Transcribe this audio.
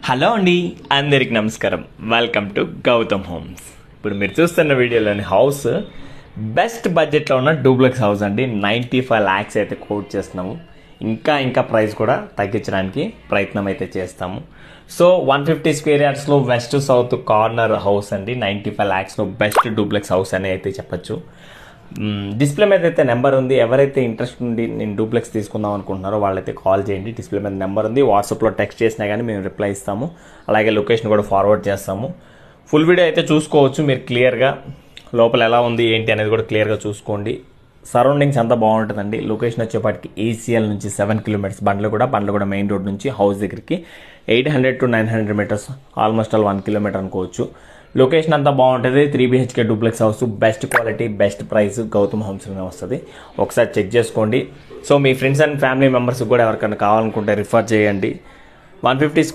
Hello అండి, అందరికి నమస్కారం. Welcome to Gautam Homes. ఇప్పుడు మీరు చూస్తున్న వీడియోలోని హౌస్ బెస్ట్ బడ్జెట్లో ఉన్న డూప్లెక్స్ హౌస్ అండి. 95 lakhs అయితే కోట్ చేస్తున్నాము. ఇంకా ప్రైస్ కూడా తగ్గించడానికి ప్రయత్నం అయితే చేస్తాము. సో 150 square yardsలో వెస్ట్ సౌత్ కార్నర్ హౌస్ అండి. 95 lakhsలో బెస్ట్ డూప్లెక్స్ హౌస్ అని అయితే చెప్పచ్చు. డిస్ప్లే మీద అయితే నెంబర్ ఉంది. ఎవరైతే ఇంట్రెస్ట్ ఉండి నేను డూప్లెక్స్ తీసుకుందాం అనుకుంటున్నారో వాళ్ళైతే కాల్ చేయండి. డిస్ప్లే మీద నెంబర్ ఉంది. వాట్సాప్లో టెక్స్ట్ చేసినా కానీ మేము రిప్లై ఇస్తాము. అలాగే లొకేషన్ కూడా ఫార్వర్డ్ చేస్తాము. ఫుల్ వీడియో అయితే చూసుకోవచ్చు మీరు క్లియర్గా. లోపల ఎలా ఉంది ఏంటి అనేది కూడా క్లియర్గా చూసుకోండి. సరౌండింగ్స్ అంతా బాగుంటుందండి. లొకేషన్ వచ్చేపాటికి ACL నుంచి 7 kilometers బండ్లు కూడా మెయిన్ రోడ్ నుంచి హౌస్ దగ్గరికి 800 to 900 meters, almost all 1 kilometer అనుకోవచ్చు. లొకేషన్ అంతా బాగుంటుంది. 3 BHK duplex house, best quality, best price Gautam హోమ్స్లోనే వస్తుంది. ఒకసారి చెక్ చేసుకోండి. సో మీ ఫ్రెండ్స్ అండ్ ఫ్యామిలీ మెంబర్స్కి కూడా ఎవరికైనా కావాలనుకుంటే రిఫర్ చేయండి. 150